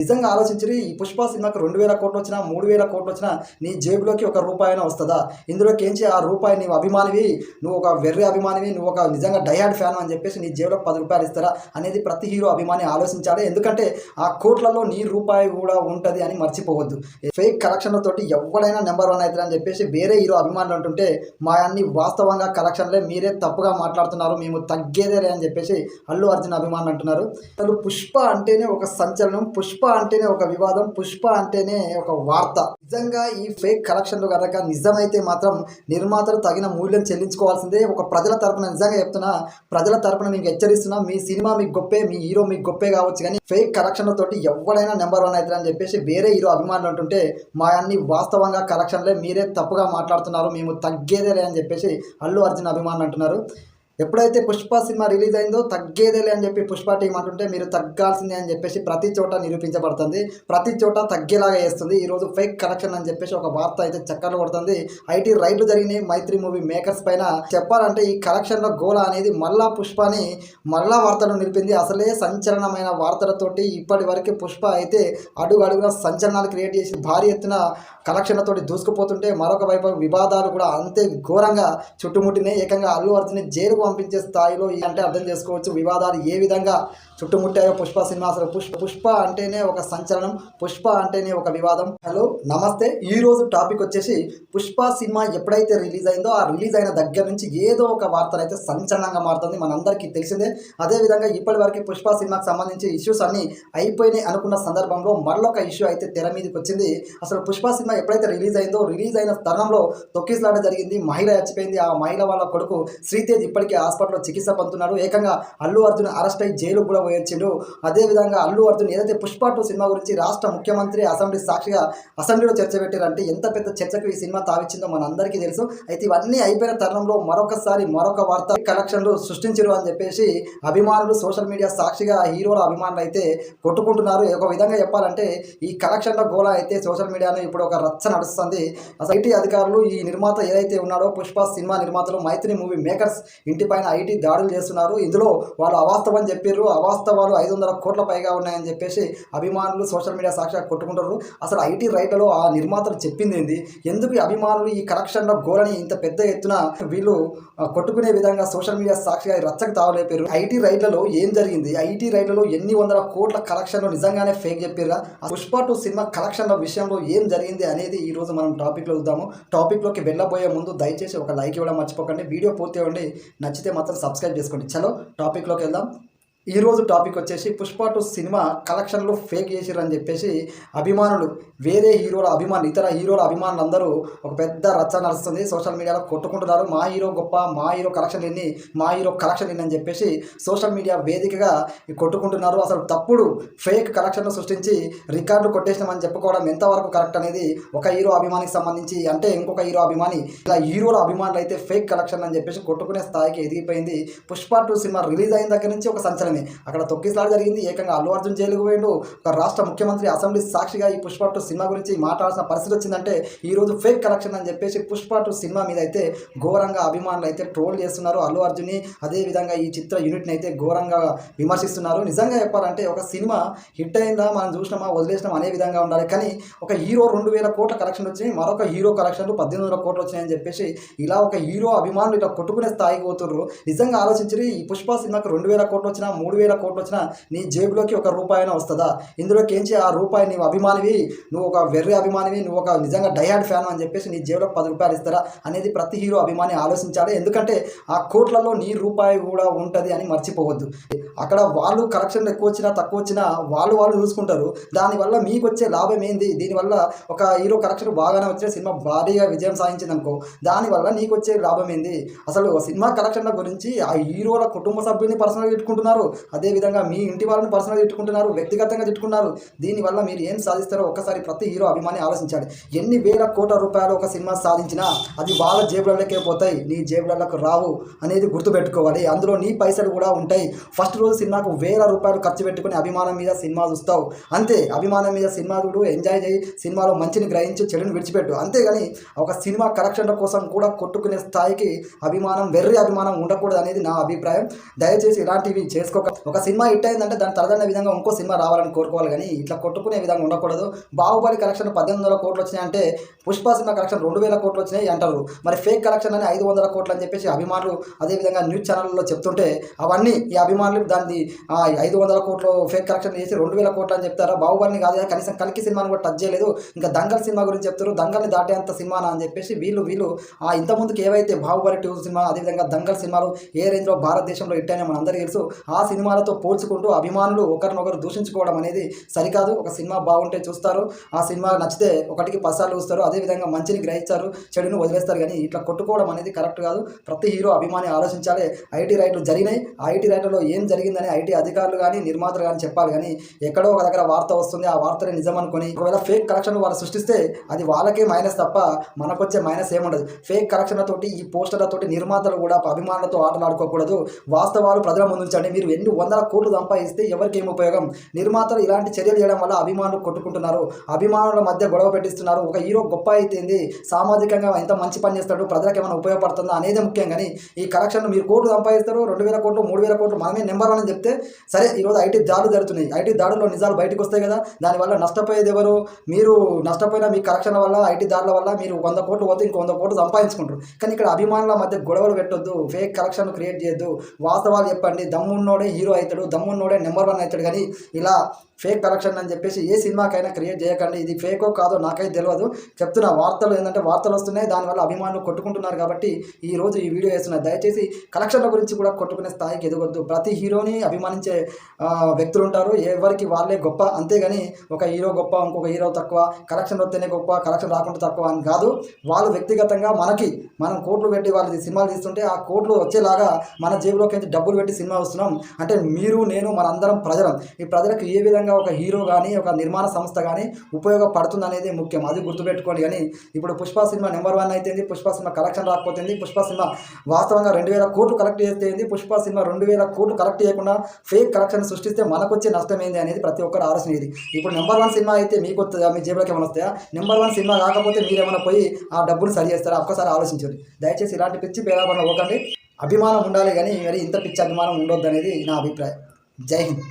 నిజంగా ఆలోచించి ఈ పుష్ప సినిమాకి 2000 కోట్లు వచ్చినా 3000 కోట్లు వచ్చినా నీ జేబులోకి ఒక రూపాయినా వస్తుందా? ఇందులోకి ఏంచి ఆ రూపాయి నీవు అభిమానివి, నువ్వు ఒక వెర్రి అభిమానివి, నువ్వు ఒక నిజంగా డైహార్డ్ ఫ్యాన్ అని చెప్పేసి నీ జేబులో 10 రూపాయలు ఇస్తారా అనేది ప్రతి హీరో అభిమాని ఆలోచించాలి. ఎందుకంటే ఆ కోట్లలో నీ రూపాయి కూడా ఉంటుంది అని మర్చిపోవద్దు. ఫేక్ కలెక్షన్లతోటి ఎవడైనా నెంబర్ 1 అవుతారని చెప్పేసి వేరే హీరో అభిమానులు అంటుంటే మా అన్ని వాస్తవంగా కలెక్షన్లే, మీరే తప్పుగా మాట్లాడుతున్నారు, మేము తగ్గేదేలే అని చెప్పేసి అల్లు అర్జున్ అభిమానులు అంటున్నారు. అసలు పుష్ప అంటేనే ఒక సంచలనం, పుష్ప అంటేనే ఒక వివాదం, పుష్ప అంటేనే ఒక వార్త. నిజంగా ఈ ఫేక్ కలెక్షన్లు కనుక నిజమైతే మాత్రం నిర్మాతలు తగిన మూల్యం చెల్లించుకోవాల్సిందే. ఒక ప్రజల తరపున నిజంగా చెప్తున్నా, ప్రజల తరపున మీకు హెచ్చరిస్తున్నా, మీ సినిమా మీకు గొప్పే, మీ హీరో మీకు గొప్పే కావచ్చు, కానీ ఫేక్ కలెక్షన్లతోటి ఎవడైనా నెంబర్ 1 అవుతారని చెప్పేసి వేరే హీరో అభిమానులు అంటుంటే మా అన్ని వాస్తవంగా కలెక్షన్లే, మీరే తప్పుగా మాట్లాడుతున్నారు, మేము తగ్గేదేలే అని చెప్పేసి అల్లు అర్జున్ అభిమానులు అంటున్నారు. ఎప్పుడైతే పుష్ప సినిమా రిలీజ్ అయిందో తగ్గేదేలే అని చెప్పి పుష్ప టీం అంటుంటే మీరు తగ్గాల్సిందే అని చెప్పేసి ప్రతి చోట నిరూపించబడుతుంది, ప్రతి చోట తగ్గేలాగా చేస్తుంది. ఈరోజు ఫేక్ కలెక్షన్ అని చెప్పేసి ఒక వార్త అయితే చక్కర్లు కొడుతుంది. ఐటీ రైడ్లు జరిగినాయి మైత్రి మూవీ మేకర్స్ పైన. చెప్పాలంటే ఈ కలెక్షన్లో గోల అనేది మళ్ళా పుష్పని మళ్ళా వార్తలు నిలిపింది. అసలే సంచలనమైన వార్తలతోటి ఇప్పటి వరకు పుష్ప అయితే అడుగున సంచలనాలు క్రియేట్ చేసి భారీ ఎత్తున కలెక్షన్లతోటి దూసుకుపోతుంటే మరొక వైపు వివాదాలు కూడా అంతే ఘోరంగా చుట్టుముట్టినాయి. ఏకంగా అల్లు అర్జున్ జైలుకు పంపించే స్థాయిలో అంటే అర్థం చేసుకోవచ్చు వివాదాలు ఏ విధంగా చుట్టుముట్టాయో పుష్ప సినిమా. అసలు పుష్ప అంటేనే ఒక సంచలనం, పుష్ప అంటేనే ఒక వివాదం. హలో నమస్తే, ఈ రోజు టాపిక్ వచ్చేసి పుష్ప సినిమా ఎప్పుడైతే రిలీజ్ అయిందో ఆ రిలీజ్ అయిన దగ్గర నుంచి ఏదో ఒక వార్త అయితే సంచలనంగా మారుతుంది, మనందరికీ తెలిసిందే. అదేవిధంగా ఇప్పటి వరకు పుష్ప సినిమాకి సంబంధించి ఇష్యూస్ అన్ని అయిపోయినాయి అనుకున్న సందర్భంలో మరొక ఇష్యూ అయితే తెర మీదకి వచ్చింది. అసలు పుష్ప సినిమా ఎప్పుడైతే రిలీజ్ అయిందో రిలీజ్ అయిన తరుణంలో తొక్కిసలాట జరిగింది, మహిళ చచ్చిపోయింది. ఆ మహిళ వాళ్ళ కొడుకు శ్రీతేజ్ ఇప్పటికే హాస్పిటల్లో చికిత్స పొందుతున్నాడు. ఏకంగా అల్లు అర్జున్ అరెస్ట్ అయ్యి జైలు కూడా వచ్చిండు. అదేవిధంగా అల్లు అర్జున్ ఏదైతే పుష్ప 2 సినిమా గురించి రాష్ట్ర ముఖ్యమంత్రి అసెంబ్లీ సాక్షిగా అసెంబ్లీలో చర్చ పెట్టారంటే ఎంత పెద్ద చర్చకు ఈ సినిమా తావిచ్చిందో మన అందరికీ తెలుసు. అయితే ఇవన్నీ అయిపోయిన తరుణంలో మరొక వార్త కలెక్షన్లు సృష్టించరు అని చెప్పేసి అభిమానులు సోషల్ మీడియా సాక్షిగా హీరోల అభిమానులు అయితే కొట్టుకుంటున్నారు. ఒక విధంగా చెప్పాలంటే ఈ కలెక్షన్ల గోళ అయితే సోషల్ మీడియాలో ఇప్పుడు ఒక రచ్చ నడుస్తుంది. ఐటీ అధికారులు ఈ నిర్మాత ఏదైతే ఉన్నాడో పుష్ప సినిమా నిర్మాతలు మైత్రి మూవీ మేకర్స్ ఇంటిపైన ఐటీ దాడులు చేస్తున్నారు. ఇందులో వాళ్ళు అవాస్తవం చెప్పారు, అవాస్తవాలు 500 కోట్ల పైగా ఉన్నాయని చెప్పేసి అభిమానులు సోషల్ మీడియా సాక్షిగా కొట్టుకుంటారు. అసలు ఐటీ రైట్లలో ఆ నిర్మాతలు చెప్పింది ఏంది, ఎందుకు అభిమానులు ఈ కలెక్షన్ల గోలని ఇంత పెద్ద ఎత్తున వీళ్ళు కొట్టుకునే విధంగా సోషల్ మీడియా సాక్షిగా రచ్చకు తావలేపారు. ఐటీ రైట్లలో ఏం జరిగింది, ఐటీ రైట్లలో ఎన్ని వందల కోట్ల కలెక్షన్లు నిజంగానే ఫేక్ చెప్పారా, పుష్ప 2 సినిమా కలెక్షన్ల విషయంలో ఏం జరిగింది అనేది ఈ రోజు మనం టాపిక్లో చూద్దాము. టాపిక్లోకి వెళ్ళబోయే ముందు దయచేసి ఒక లైక్ ఇవ్వడం మర్చిపోకండి, వీడియో పూర్తి అవ్వండి, నచ్చితే మాత్రం సబ్స్క్రైబ్ చేసుకోండి. చలో టాపిక్లోకి వెళ్దాం. ఈరోజు టాపిక్ వచ్చేసి పుష్ప 2 సినిమా కలెక్షన్లు ఫేక్ చేసిరని చెప్పేసి అభిమానులు వేరే హీరోల ఇతర హీరోల అభిమానులు అందరూ ఒక పెద్ద రచ్చ నడుస్తుంది, సోషల్ మీడియాలో కొట్టుకుంటున్నారు. మా హీరో గొప్ప, మా హీరో కలెక్షన్ ఎన్ని అని చెప్పేసి సోషల్ మీడియా వేదికగా కొట్టుకుంటున్నారు. అసలు తప్పుడు ఫేక్ కలెక్షన్లు సృష్టించి రికార్డు కొట్టేసినామని చెప్పుకోవడం ఎంతవరకు కరెక్ట్ అనేది ఒక హీరో అభిమానికి సంబంధించి అంటే ఇంకొక హీరో అభిమాని ఇలా హీరోల అభిమానులు అయితే ఫేక్ కలెక్షన్ అని చెప్పేసి కొట్టుకునే స్థాయికి ఎదిగిపోయింది. పుష్ప 2 సినిమా రిలీజ్ అయిన దగ్గర నుంచి ఒక సంచలనం అక్కడ తొక్కిసలాట జరిగింది. ఏకంగా అల్లు అర్జున్ జైలుకు పోయిండు. ఒక రాష్ట్ర ముఖ్యమంత్రి అసెంబ్లీ సాక్షిగా ఈ పుష్ప 2 సినిమా గురించి మాట్లాడాల్సిన పరిస్థితి వచ్చిందంటే ఈ రోజు ఫేక్ కలెక్షన్ అని చెప్పేసి పుష్ప 2 సినిమా మీద అయితే ఘోరంగా అభిమానులు అయితే ట్రోల్ చేస్తున్నారు. అల్లు అర్జున్ని అదేవిధంగా ఈ చిత్ర యూనిట్ని అయితే ఘోరంగా విమర్శిస్తున్నారు. నిజంగా చెప్పాలంటే ఒక సినిమా హిట్ అయిందా, మనం చూసినామా వదిలేసినాం అనే విధంగా ఉండాలి. కానీ ఒక హీరో 2000 కోట్ల కలెక్షన్ వచ్చినాయి, మరొక హీరో కలెక్షన్లు 1800 కోట్లు వచ్చినాయని చెప్పేసి ఇలా ఒక హీరో అభిమానులు ఇట్లా కొట్టుకునే స్థాయికి పోతున్నారు. నిజంగా ఆలోచించి ఈ పుష్ప సినిమాకి 2000 కోట్లు వచ్చినా 3000 కోట్లు వచ్చినా నీ జేబులోకి ఒక రూపాయినా వస్తుందా? ఇందులోకి ఏంచి ఆ రూపాయి నీవు అభిమానివి, నువ్వు ఒక వెర్రి అభిమానివి, నువ్వు ఒక నిజంగా డైహార్డ్ ఫ్యాన్ అని చెప్పేసి నీ జేబులో 10 రూపాయలు ఇస్తారా అనేది ప్రతి హీరో అభిమాని ఆలోచించాలి. ఎందుకంటే ఆ కోట్లలో నీ రూపాయి కూడా ఉంటుంది అని మర్చిపోవద్దు. అక్కడ వాళ్ళు కలెక్షన్ ఎక్కువ వచ్చినా తక్కువ వచ్చినా వాళ్ళు చూసుకుంటారు. దానివల్ల మీకు వచ్చే లాభం ఏంది? దీనివల్ల ఒక హీరో కలెక్షన్ బాగానే వచ్చిన సినిమా భారీగా విజయం సాధించింది అనుకో, దానివల్ల నీకు వచ్చే లాభం ఏంది? అసలు సినిమా కలెక్షన్ల గురించి ఆ హీరోల కుటుంబ సభ్యుల్ని పర్సనల్గా తిట్టుకుంటున్నారు, అదేవిధంగా మీ ఇంటి వాళ్ళని పర్సనల్గా తిట్టుకుంటున్నారు, వ్యక్తిగతంగా తిట్టుకున్నారు. దీనివల్ల మీరు ఏం సాధిస్తారో ఒక్కసారి ప్రతి హీరో అభిమాని ఆలోచించాలి. ఎన్ని వేల కోట్ల రూపాయలు ఒక సినిమా సాధించినా అది వాళ్ళ జేబులలోకే పోతాయి, నీ జేబులకు రావు అనేది గుర్తుపెట్టుకోవాలి. అందులో నీ పైసలు కూడా ఉంటాయి. ఫస్ట్ రోజు సినిమాకు 1000 రూపాయలు ఖర్చు పెట్టుకుని అభిమానం మీద సినిమా చూస్తావు, అంతే. అభిమానం మీద సినిమా చూడు, ఎంజాయ్ చేయి, సినిమాలో మంచిని గ్రహించు, చెడుని విడిచిపెట్టు, అంతేగాని ఒక సినిమా కలెక్షన్ల కోసం కూడా కొట్టుకునే స్థాయికి వెర్రి అభిమానం ఉండకూడదు అనేది నా అభిప్రాయం. దయచేసి ఇలాంటివి చేసుకో. ఒక సినిమా హిట్ అయిందంటే దాని తరదన్న విధంగా ఇంకో సినిమా రావాలని కోరుకోవాలి కానీ ఇట్లా కొట్టుకునే విధంగా ఉండకూడదు. బాహుబలి కలెక్షన్ 1800 కోట్లు వచ్చినాయి అంటే పుష్ప సినిమా కలెక్షన్ 2000 కోట్లు వచ్చినాయి అంటారు. మరి ఫేక్ కలెక్షన్ అని 500 కోట్లు అని చెప్పేసి అభిమానులు అదేవిధంగా న్యూస్ ఛానల్లో చెప్తుంటే అవన్నీ ఈ అభిమానులు దాన్ని 500 కోట్లు ఫేక్ కలెక్షన్ చేసి 2000 కోట్లు అని చెప్తారా? బాహుబలిని కాదు కనీసం కల్కి సినిమాని కూడా టచ్ చేయలేదు. ఇంకా దంగల్ సినిమా గురించి చెప్తారు, దంగల్ని దాటేంత సినిమానా అని చెప్పేసి వీళ్ళు ఇంతకుముందుకు ఏవైతే బాహుబలి 2 సినిమా అదేవిధంగా దంగల్ సినిమాలు ఏ రేంజ్లో భారతదేశంలో హిట్ అయినా మనందరికీ తెలుసు. ఆ సినిమాలతో పోల్చుకుంటూ అభిమానులు ఒకరినొకరు దూషించుకోవడం అనేది సరికాదు. ఒక సినిమా బాగుంటే చూస్తారు, ఆ సినిమా నచ్చితే ఒకటికి 10 సార్లు చూస్తారు, అదేవిధంగా మంచిని గ్రహిస్తారు, చెడును వదిలేస్తారు. కానీ ఇట్లా కొట్టుకోవడం అనేది కరెక్ట్ కాదు. ప్రతి హీరో అభిమాని ఆలోచించాలి. ఐటీ రైట్లు జరిగినాయి, ఆ ఐటీ రైట్లలో ఏం జరిగిందని ఐటీ అధికారులు కానీ నిర్మాతలు కానీ చెప్పాలి. కానీ ఎక్కడో ఒక దగ్గర వార్త వస్తుంది, ఆ వార్తని నిజం అనుకొని ఒకవేళ ఫేక్ కలెక్షన్ వాళ్ళు సృష్టిస్తే అది వాళ్ళకే మైనస్ తప్ప మనకొచ్చే మైనస్ ఏముండదు. ఫేక్ కలెక్షన్లతోటి ఈ పోస్టర్లతోటి నిర్మాతలు కూడా అభిమానులతో ఆటలాడుకోకూడదు. వాస్తవాలు ప్రజల ముందు ఉంచండి. మీరు ఎన్ని 100 కోట్లు సంపాదిస్తే ఎవరికి ఏం ఉపయోగం? నిర్మాతలు ఇలాంటి చర్యలు చేయడం వల్ల అభిమానులు కొట్టుకుంటున్నారు, అభిమానుల మధ్య గొడవ పెట్టిస్తున్నారు. ఒక హీరో గొప్ప అయితేంది, సామాజికంగా ఎంత మంచి పని చేస్తాడు, ప్రజలకు ఏమైనా ఉపయోగపడుతుందా అనేది ముఖ్యం. కానీ ఈ కలెక్షన్ మీరు కోట్లు సంపాదిస్తారు, 2000 కోట్లు 3000 కోట్లు మనమే నెంబర్ 1 అని చెప్తే సరే. ఈరోజు ఐటీ దాడులు జరుగుతున్నాయి, ఐటీ దాడుల్లో నిజాలు బయటకు వస్తాయి కదా, దానివల్ల నష్టపోయేది ఎవరు? మీరు నష్టపోయిన మీ కలెక్షన్ల వల్ల ఐటీ దాడుల వల్ల మీరు 100 కోట్లు పోతే ఇంకో 100 కోట్లు సంపాదించుకుంటారు. కానీ ఇక్కడ అభిమానుల మధ్య గొడవలు పెట్టొద్దు, ఫేక్ కలెక్షన్ క్రియేట్ చేయొద్దు. వాస్తవాలు చెప్పండి. దమ్మున్నోడే హీరో అవుతాడు, దమ్మున్నోడే నెంబర్ 1 అవుతాడు. కానీ ఇలా ఫేక్ కలెక్షన్ అని చెప్పేసి ఏ సినిమాకైనా క్రియేట్ చేయకండి. ఇది ఫేకో కాదో నాకైతే తెలియదు, చెప్తున్నా. వార్తలు ఏంటంటే వార్తలు వస్తున్నాయి, దానివల్ల అభిమానులు కొట్టుకుంటున్నారు. కాబట్టి ఈరోజు ఈ వీడియో వేస్తున్నారు. దయచేసి కలెక్షన్ల గురించి కూడా కొట్టుకునే స్థాయికి ఎదగొద్దు. ప్రతి హీరోని అభిమానించే వ్యక్తులు ఉంటారు, ఎవరికి వాళ్ళే గొప్ప. అంతేగాని ఒక హీరో గొప్ప, ఇంకొక హీరో తక్కువ, కలెక్షన్ వస్తేనే గొప్ప, కలెక్షన్ రాకుండా తక్కువ అని కాదు. వాళ్ళు వ్యక్తిగతంగా మనం కోట్లు పెట్టి వాళ్ళు సినిమాలు తీస్తుంటే ఆ కోట్లు వచ్చేలాగా మన జేబులోకి డబ్బులు పెట్టి సినిమా వస్తున్నాం అంటే మీరు నేను మనందరం ప్రజలం. ఈ ప్రజలకు ఏ విధంగా ఒక హీరో కానీ ఒక నిర్మాణ సంస్థ కానీ ఉపయోగపడుతుంది అనేది ముఖ్యం. అది గుర్తుపెట్టుకోండి. కానీ ఇప్పుడు పుష్ప సినిమా నెంబర్ 1 అయితేంది, పుష్ప సినిమా కలెక్షన్ రాకపోతుంది, పుష్ప సినిమా వాస్తవంగా 2000 కోట్లు కలెక్ట్ చేస్తేంది, పుష్ప సినిమా 2000 కోట్లు కలెక్ట్ చేయకుండా ఫేక్ కలెక్షన్ సృష్టిస్తే మనకు వచ్చే నష్టం ఏంది అనేది ప్రతి ఒక్కరు ఆలోచన. ఇది ఇప్పుడు నెంబర్ 1 సినిమా అయితే మీకు వస్తుందా, మీ జేబులోకి ఏమైనా వస్తాయా? నెంబర్ 1 సినిమా కాకపోతే మీరేమైనా పోయి ఆ డబ్బులు సరి చేస్తారా? ఒక్కసారి ఆలోచించండి. దయచేసి ఇలాంటి పిచ్చి పేరాపన పోకండి. అభిమానం ఉండాలి కానీ మరి ఇంత పిచ్చి అభిమానం ఉండొద్దు అనేది నా అభిప్రాయం. జై హింద్.